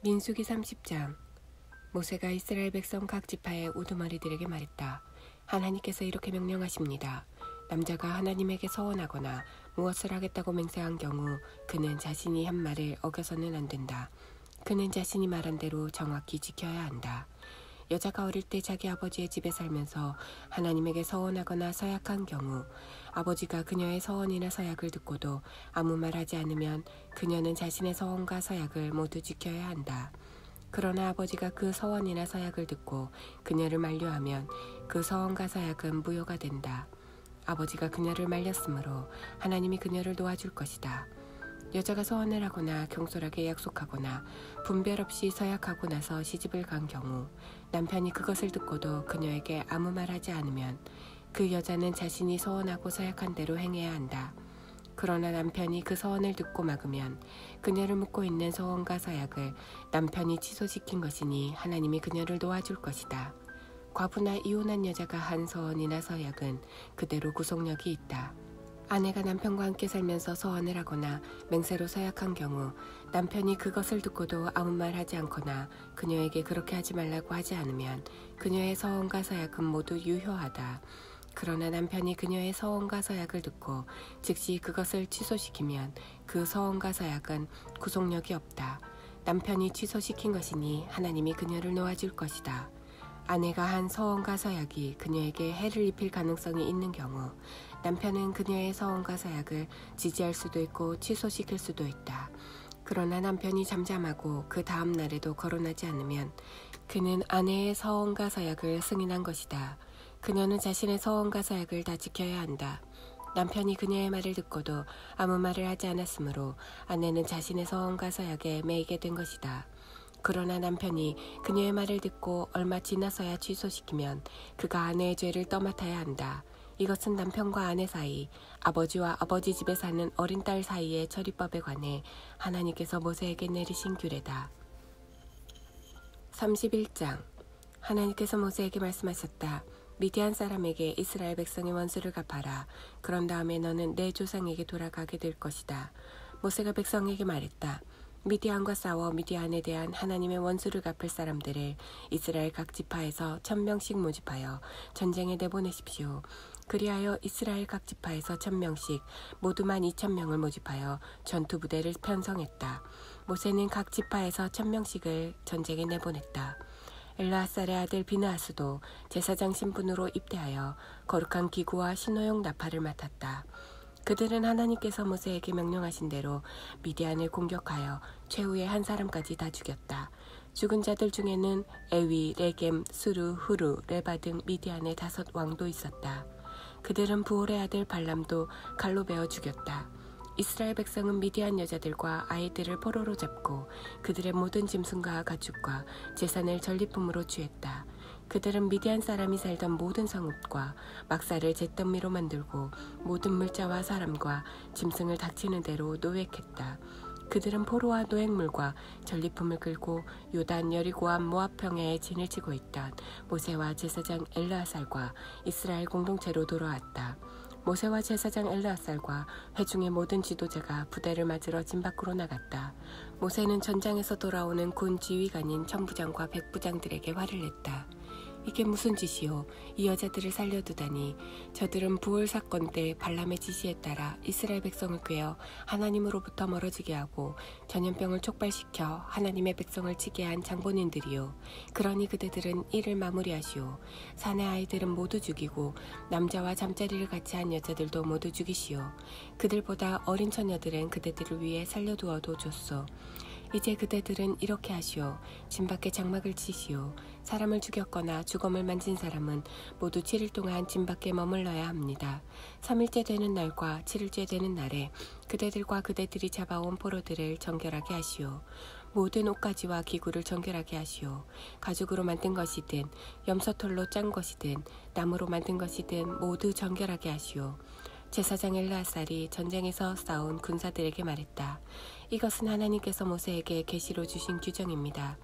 민수기 30장. 모세가 이스라엘 백성 각 지파의 우두머리들에게 말했다. 하나님께서 이렇게 명령하십니다. 남자가 하나님에게 서원하거나 무엇을 하겠다고 맹세한 경우 그는 자신이 한 말을 어겨서는 안 된다. 그는 자신이 말한 대로 정확히 지켜야 한다. 여자가 어릴 때 자기 아버지의 집에 살면서 하나님에게 서원하거나 서약한 경우 아버지가 그녀의 서원이나 서약을 듣고도 아무 말하지 않으면 그녀는 자신의 서원과 서약을 모두 지켜야 한다. 그러나 아버지가 그 서원이나 서약을 듣고 그녀를 만류하면 그 서원과 서약은 무효가 된다. 아버지가 그녀를 말렸으므로 하나님이 그녀를 놓아줄 것이다. 여자가 서원을 하거나 경솔하게 약속하거나 분별 없이 서약하고 나서 시집을 간 경우 남편이 그것을 듣고도 그녀에게 아무 말하지 않으면 그 여자는 자신이 서원하고 서약한 대로 행해야 한다. 그러나 남편이 그 서원을 듣고 막으면 그녀를 묶고 있는 서원과 서약을 남편이 취소시킨 것이니 하나님이 그녀를 놓아줄 것이다. 과부나 이혼한 여자가 한 서원이나 서약은 그대로 구속력이 있다. 아내가 남편과 함께 살면서 서원을 하거나 맹세로 서약한 경우 남편이 그것을 듣고도 아무 말 하지 않거나 그녀에게 그렇게 하지 말라고 하지 않으면 그녀의 서원과 서약은 모두 유효하다. 그러나 남편이 그녀의 서원과 서약을 듣고 즉시 그것을 취소시키면 그 서원과 서약은 구속력이 없다. 남편이 취소시킨 것이니 하나님이 그녀를 놓아줄 것이다. 아내가 한 서원과 서약이 그녀에게 해를 입힐 가능성이 있는 경우 남편은 그녀의 서원과 서약을 지지할 수도 있고 취소시킬 수도 있다. 그러나 남편이 잠잠하고 그 다음 날에도 거론하지 않으면 그는 아내의 서원과 서약을 승인한 것이다. 그녀는 자신의 서원과 서약을 다 지켜야 한다. 남편이 그녀의 말을 듣고도 아무 말을 하지 않았으므로 아내는 자신의 서원과 서약에 매이게 된 것이다. 그러나 남편이 그녀의 말을 듣고 얼마 지나서야 취소시키면 그가 아내의 죄를 떠맡아야 한다. 이것은 남편과 아내 사이, 아버지와 아버지 집에 사는 어린 딸 사이의 처리법에 관해 하나님께서 모세에게 내리신 규례다. 31장. 하나님께서 모세에게 말씀하셨다. 미디안 사람에게 이스라엘 백성의 원수를 갚아라. 그런 다음에 너는 내 조상에게 돌아가게 될 것이다. 모세가 백성에게 말했다. 미디안과 싸워 미디안에 대한 하나님의 원수를 갚을 사람들을 이스라엘 각 지파에서 1000명씩 모집하여 전쟁에 내보내십시오. 그리하여 이스라엘 각 지파에서 1000명씩 모두 12000명을 모집하여 전투부대를 편성했다. 모세는 각 지파에서 1000명씩을 전쟁에 내보냈다. 엘르아살의 아들 비느하스도 제사장 신분으로 입대하여 거룩한 기구와 신호용 나팔을 맡았다. 그들은 하나님께서 모세에게 명령하신 대로 미디안을 공격하여 최후의 한 사람까지 다 죽였다. 죽은 자들 중에는 에위, 레겜, 수루, 후루, 레바 등 미디안의 5 왕도 있었다. 그들은 부올의 아들 발람도 칼로 베어 죽였다. 이스라엘 백성은 미디안 여자들과 아이들을 포로로 잡고 그들의 모든 짐승과 가축과 재산을 전리품으로 취했다. 그들은 미디안 사람이 살던 모든 성읍과 막사를 잿더미로 만들고 모든 물자와 사람과 짐승을 닥치는 대로 노획했다. 그들은 포로와 노획물과 전리품을 끌고 요단 여리고와 모압 평야에 진을 치고 있던 모세와 제사장 엘르아살과 이스라엘 공동체로 돌아왔다. 모세와 제사장 엘르아살과 회중의 모든 지도자가 부대를 맞으러 진 밖으로 나갔다. 모세는 전장에서 돌아오는 군 지휘관인 천부장과 백부장들에게 화를 냈다. 이게 무슨 짓이요? 이 여자들을 살려두다니. 저들은 부올 사건 때 발람의 지시에 따라 이스라엘 백성을 꾀어 하나님으로부터 멀어지게 하고 전염병을 촉발시켜 하나님의 백성을 치게 한 장본인들이요. 그러니 그대들은 이를 마무리하시오. 사내 아이들은 모두 죽이고 남자와 잠자리를 같이 한 여자들도 모두 죽이시오. 그들보다 어린 처녀들은 그대들을 위해 살려두어도 좋소. 이제 그대들은 이렇게 하시오. 진 밖에 장막을 치시오. 사람을 죽였거나 주검을 만진 사람은 모두 7일 동안 진 밖에 머물러야 합니다. 3일째 되는 날과 7일째 되는 날에 그대들과 그대들이 잡아온 포로들을 정결하게 하시오. 모든 옷가지와 기구를 정결하게 하시오. 가죽으로 만든 것이든 염소털로 짠 것이든 나무로 만든 것이든 모두 정결하게 하시오. 제사장 엘르아살이 전쟁에서 싸운 군사들에게 말했다. 이것은 하나님께서 모세에게 계시로 주신 규정입니다.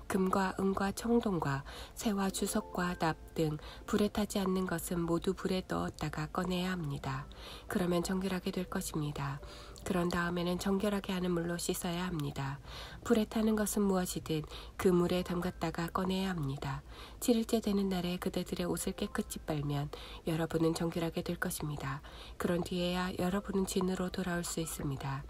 금과 은과 청동과 새와 주석과 납 등 불에 타지 않는 것은 모두 불에 넣었다가 꺼내야 합니다. 그러면 정결하게 될 것입니다. 그런 다음에는 정결하게 하는 물로 씻어야 합니다. 불에 타는 것은 무엇이든 그 물에 담갔다가 꺼내야 합니다. 7일째 되는 날에 그대들의 옷을 깨끗이 빨면 여러분은 정결하게 될 것입니다. 그런 뒤에야 여러분은 진으로 돌아올 수 있습니다.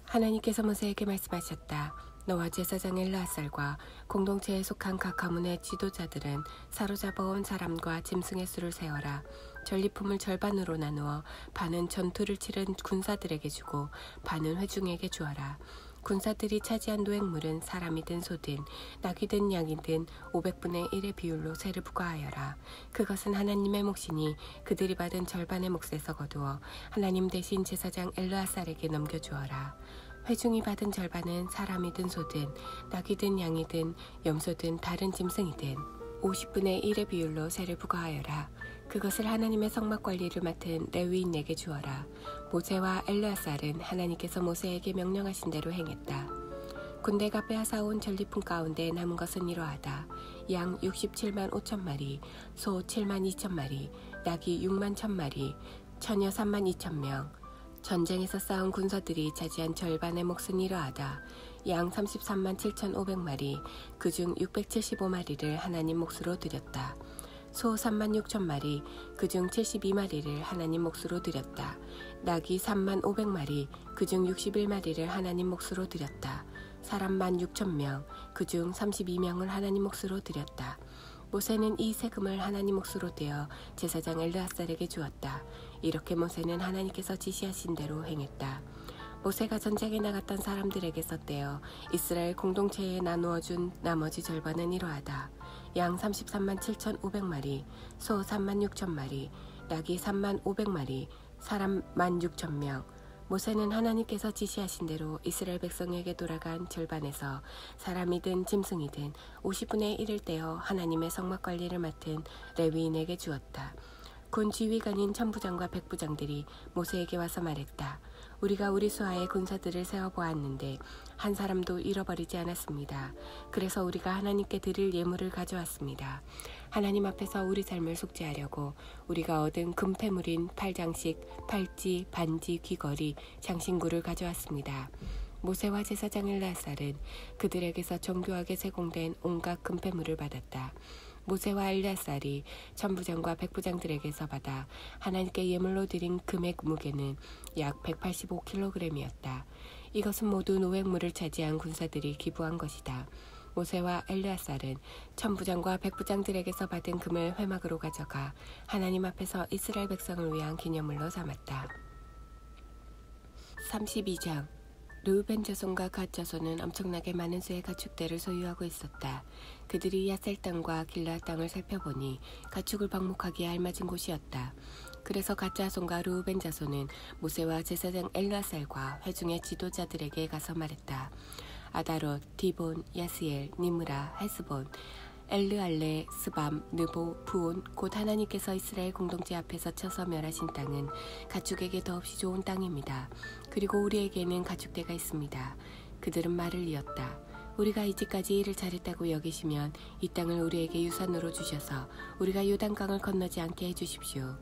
하나님께서 모세에게 말씀하셨다. 너와 제사장 엘르아살과 공동체에 속한 각 가문의 지도자들은 사로잡아온 사람과 짐승의 수를 세어라. 전리품을 절반으로 나누어 반은 전투를 치른 군사들에게 주고 반은 회중에게 주어라. 군사들이 차지한 노획물은 사람이든 소든 낙이든 양이든 500분의 1의 비율로 세를 부과하여라. 그것은 하나님의 몫이니 그들이 받은 절반의 몫에서 거두어 하나님 대신 제사장 엘르아살에게 넘겨주어라. 회중이 받은 절반은 사람이든 소든 낙이든 양이든 염소든 다른 짐승이든 50분의 1의 비율로 세를 부과하여라. 그것을 하나님의 성막 관리를 맡은 레위인에게 주어라. 모세와 엘르아살은 하나님께서 모세에게 명령하신 대로 행했다. 군대가 빼앗아온 전리품 가운데 남은 것은 이러하다. 양 67만 5천 마리, 소 7만 2천 마리, 낙이 6만 1천 마리, 처녀 3만 2천 명. 전쟁에서 싸운 군사들이 차지한 절반의 몫은 이러하다. 양 33만 7,500마리, 그중 675마리를 하나님 몫으로 드렸다. 소 3만 6천 마리, 그중 72마리를 하나님 몫으로 드렸다. 낙이 3만 500마리, 그중 61마리를 하나님 몫으로 드렸다. 사람 1만 6천 명, 그중 32명을 하나님 몫으로 드렸다. 모세는 이 세금을 하나님 몫으로 떼어 제사장 엘르아살에게 주었다. 이렇게 모세는 하나님께서 지시하신 대로 행했다. 모세가 전쟁에 나갔던 사람들에게서 떼어 이스라엘 공동체에 나누어 준 나머지 절반은 이러하다. 양 33만 7,500마리, 소 3만 6천 마리, 낙이 3만 500마리, 사람 1만 6천 명. 모세는 하나님께서 지시하신 대로 이스라엘 백성에게 돌아간 절반에서 사람이든 짐승이든 50분의 1을 떼어 하나님의 성막 관리를 맡은 레위인에게 주었다. 군 지휘관인 천부장과 백부장들이 모세에게 와서 말했다. 우리가 우리 수하의 군사들을 세어보았는데 한 사람도 잃어버리지 않았습니다. 그래서 우리가 하나님께 드릴 예물을 가져왔습니다. 하나님 앞에서 우리 삶을 속죄하려고 우리가 얻은 금폐물인 팔장식, 팔찌, 반지, 귀걸이, 장신구를 가져왔습니다. 모세와 제사장 엘르아살은 그들에게서 정교하게 제공된 온갖 금폐물을 받았다. 모세와 엘르아살이 천부장과 백부장들에게서 받아 하나님께 예물로 드린 금의 무게는 약 185kg이었다. 이것은 모두 노획물을 차지한 군사들이 기부한 것이다. 모세와 엘르아살은 천부장과 백부장들에게서 받은 금을 회막으로 가져가 하나님 앞에서 이스라엘 백성을 위한 기념물로 삼았다. 32장 르우벤 자손과 갓 자손은 엄청나게 많은 수의 가축대를 소유하고 있었다. 그들이 야셀 땅과 길르앗 땅을 살펴보니 가축을 방목하기에 알맞은 곳이었다. 그래서 갓 자손과 르우벤 자손은 모세와 제사장 엘르아살과 회중의 지도자들에게 가서 말했다. 아다롯, 디본, 야스엘, 니므라, 헤스본, 엘르알레, 스밤, 느보, 부온 곧 하나님께서 이스라엘 공동체 앞에서 쳐서 멸하신 땅은 가축에게 더없이 좋은 땅입니다. 그리고 우리에게는 가축대가 있습니다. 그들은 말을 이었다. 우리가 이제까지 일을 잘했다고 여기시면 이 땅을 우리에게 유산으로 주셔서 우리가 요단강을 건너지 않게 해주십시오.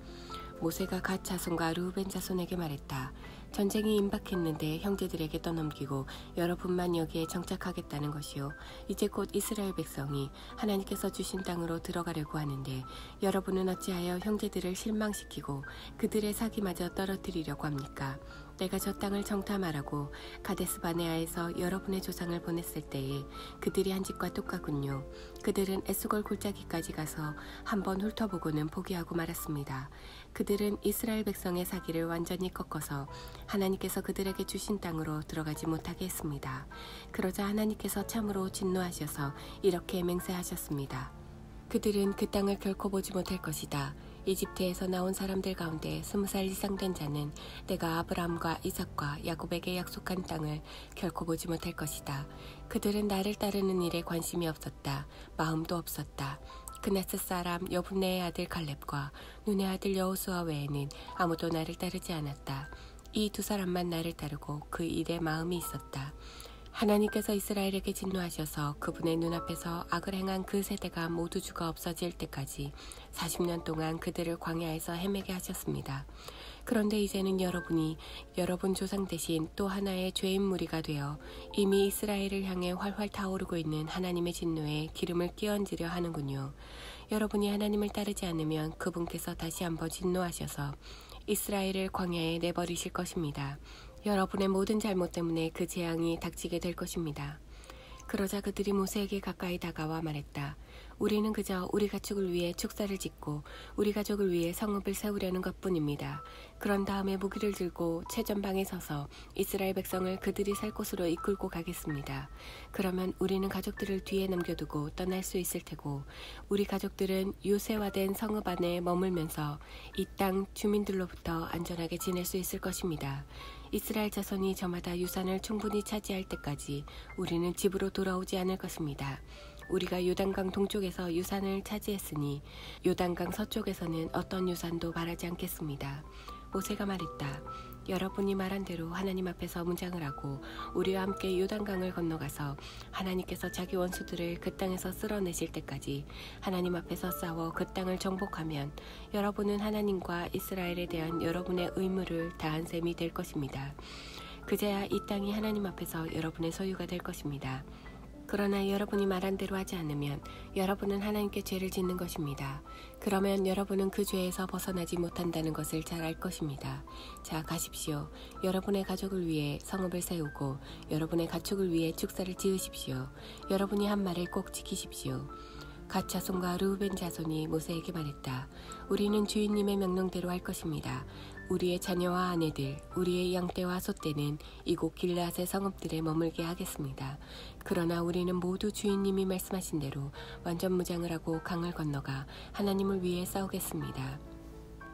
모세가 갓 자손과 르우벤 자손에게 말했다. 전쟁이 임박했는데 형제들에게 떠넘기고 여러분만 여기에 정착하겠다는 것이요. 이제 곧 이스라엘 백성이 하나님께서 주신 땅으로 들어가려고 하는데 여러분은 어찌하여 형제들을 실망시키고 그들의 사기마저 떨어뜨리려고 합니까? 내가 저 땅을 정탐하라고 가데스 바네아에서 여러분의 조상을 보냈을 때에 그들이 한 짓과 똑같군요. 그들은 에스골 골짜기까지 가서 한번 훑어보고는 포기하고 말았습니다. 그들은 이스라엘 백성의 사기를 완전히 꺾어서 하나님께서 그들에게 주신 땅으로 들어가지 못하게 했습니다. 그러자 하나님께서 참으로 진노하셔서 이렇게 맹세하셨습니다. 그들은 그 땅을 결코 보지 못할 것이다. 이집트에서 나온 사람들 가운데 20살 이상 된 자는 내가 아브라함과 이삭과 야곱에게 약속한 땅을 결코 보지 못할 것이다. 그들은 나를 따르는 일에 관심이 없었다. 마음도 없었다. 그나스 사람 여분네의 아들 갈렙과 눈의 아들 여호수아 외에는 아무도 나를 따르지 않았다. 이 두 사람만 나를 따르고 그 일에 마음이 있었다. 하나님께서 이스라엘에게 진노하셔서 그분의 눈앞에서 악을 행한 그 세대가 모두 죽어 없어질 때까지 40년 동안 그들을 광야에서 헤매게 하셨습니다. 그런데 이제는 여러분이 여러분 조상 대신 또 하나의 죄인 무리가 되어 이미 이스라엘을 향해 활활 타오르고 있는 하나님의 진노에 기름을 끼얹으려 하는군요. 여러분이 하나님을 따르지 않으면 그분께서 다시 한번 진노하셔서 이스라엘을 광야에 내버리실 것입니다. 여러분의 모든 잘못 때문에 그 재앙이 닥치게 될 것입니다. 그러자 그들이 모세에게 가까이 다가와 말했다. 우리는 그저 우리 가축을 위해 축사를 짓고 우리 가족을 위해 성읍을 세우려는 것뿐입니다. 그런 다음에 무기를 들고 최전방에 서서 이스라엘 백성을 그들이 살 곳으로 이끌고 가겠습니다. 그러면 우리는 가족들을 뒤에 남겨두고 떠날 수 있을 테고 우리 가족들은 요새화된 성읍 안에 머물면서 이 땅 주민들로부터 안전하게 지낼 수 있을 것입니다. 이스라엘 자손이 저마다 유산을 충분히 차지할 때까지 우리는 집으로 돌아오지 않을 것입니다. 우리가 요단강 동쪽에서 유산을 차지했으니 요단강 서쪽에서는 어떤 유산도 바라지 않겠습니다. 모세가 말했다. 여러분이 말한 대로 하나님 앞에서 문장을 하고 우리와 함께 요단강을 건너가서 하나님께서 자기 원수들을 그 땅에서 쓸어내실 때까지 하나님 앞에서 싸워 그 땅을 정복하면 여러분은 하나님과 이스라엘에 대한 여러분의 의무를 다한 셈이 될 것입니다. 그제야 이 땅이 하나님 앞에서 여러분의 소유가 될 것입니다. 그러나 여러분이 말한 대로 하지 않으면 여러분은 하나님께 죄를 짓는 것입니다. 그러면 여러분은 그 죄에서 벗어나지 못한다는 것을 잘 알 것입니다. 자, 가십시오. 여러분의 가족을 위해 성읍을 세우고 여러분의 가축을 위해 축사를 지으십시오. 여러분이 한 말을 꼭 지키십시오. 갓 자손과 르우벤 자손이 모세에게 말했다. 우리는 주인님의 명령대로 할 것입니다. 우리의 자녀와 아내들, 우리의 양떼와 소떼는 이곳 길르앗의 성읍들에 머물게 하겠습니다. 그러나 우리는 모두 주인님이 말씀하신 대로 완전 무장을 하고 강을 건너가 하나님을 위해 싸우겠습니다.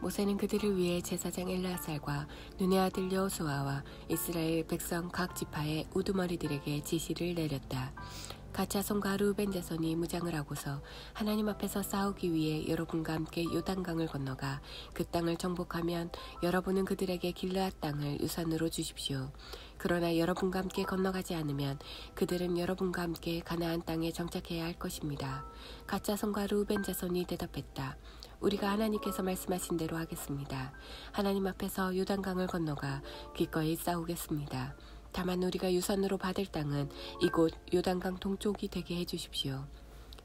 모세는 그들을 위해 제사장 엘르아살과 눈의 아들 여호수아와 이스라엘 백성 각 지파의 우두머리들에게 지시를 내렸다. 갓 자손과 르우벤 자손이 무장을 하고서 하나님 앞에서 싸우기 위해 여러분과 함께 요단강을 건너가 그 땅을 정복하면 여러분은 그들에게 길르앗 땅을 유산으로 주십시오. 그러나 여러분과 함께 건너가지 않으면 그들은 여러분과 함께 가나안 땅에 정착해야 할 것입니다. 갓 자손과 르우벤 자손이 대답했다. 우리가 하나님께서 말씀하신 대로 하겠습니다. 하나님 앞에서 요단강을 건너가 기꺼이 싸우겠습니다. 다만 우리가 유산으로 받을 땅은 이곳 요단강 동쪽이 되게 해주십시오.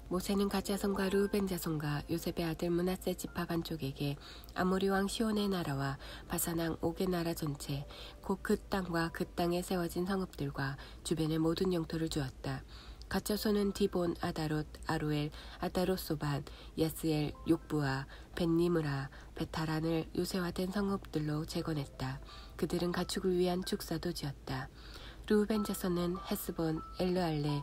모세는 갓 자손과 르우벤 자손과 요셉의 아들 므낫세 지파 반쪽에게 아모리 왕 시온의 나라와 바산 왕 옥의 나라 전체 곧 그 땅과 그 땅에 세워진 성읍들과 주변의 모든 영토를 주었다. 갓 자손은 디본, 아다롯, 아로엘, 아다롯 소반, 야스엘, 욕부아, 벳니므라, 베타란을 요새화된 성읍들로 재건했다. 그들은 가축을 위한 축사도 지었다. 르우벤 자손은 헤스본, 엘르알레,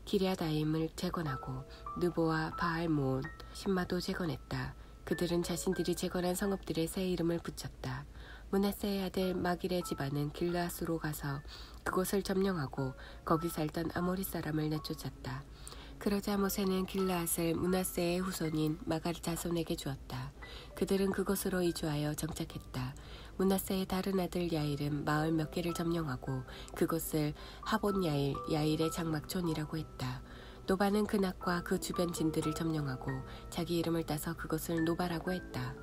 기랴다임을 재건하고 느보와 바알모온, 신마도 재건했다. 그들은 자신들이 재건한 성읍들의 새 이름을 붙였다. 므낫세의 아들 마길의 집안은 길르앗으로 가서 그곳을 점령하고 거기 살던 아모리 사람을 내쫓았다. 그러자 모세는 길르앗을 므낫세의 후손인 마갈 자손에게 주었다. 그들은 그곳으로 이주하여 정착했다. 므낫세의 다른 아들 야일은 마을 몇 개를 점령하고 그곳을 하본 야일, 야일의 장막촌이라고 했다. 노바는 그낙과 그 주변 진들을 점령하고 자기 이름을 따서 그것을 노바라고 했다.